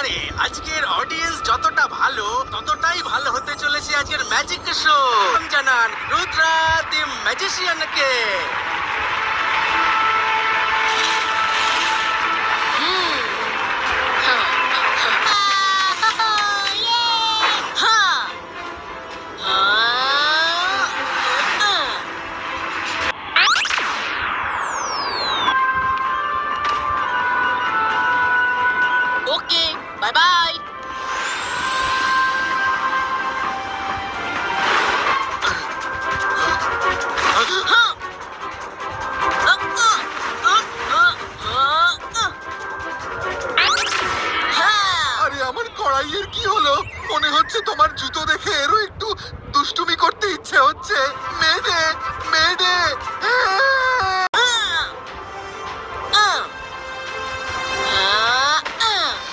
পারে। আজকের অডিয়েন্স যতটা ভালো ততটাই ভালো হতে চলেছে আজকের ম্যাজিক শো। জানান রুদ্রা দি ম্যাজিশিয়ানকে। ওকে, বাই বাই। আরে আমার কড়াইয়ের কি হলো? মনে হচ্ছে তোমার জুতো দেখে এরও একটু দুষ্টুমি করতে ইচ্ছে হচ্ছে। মেডে মেডে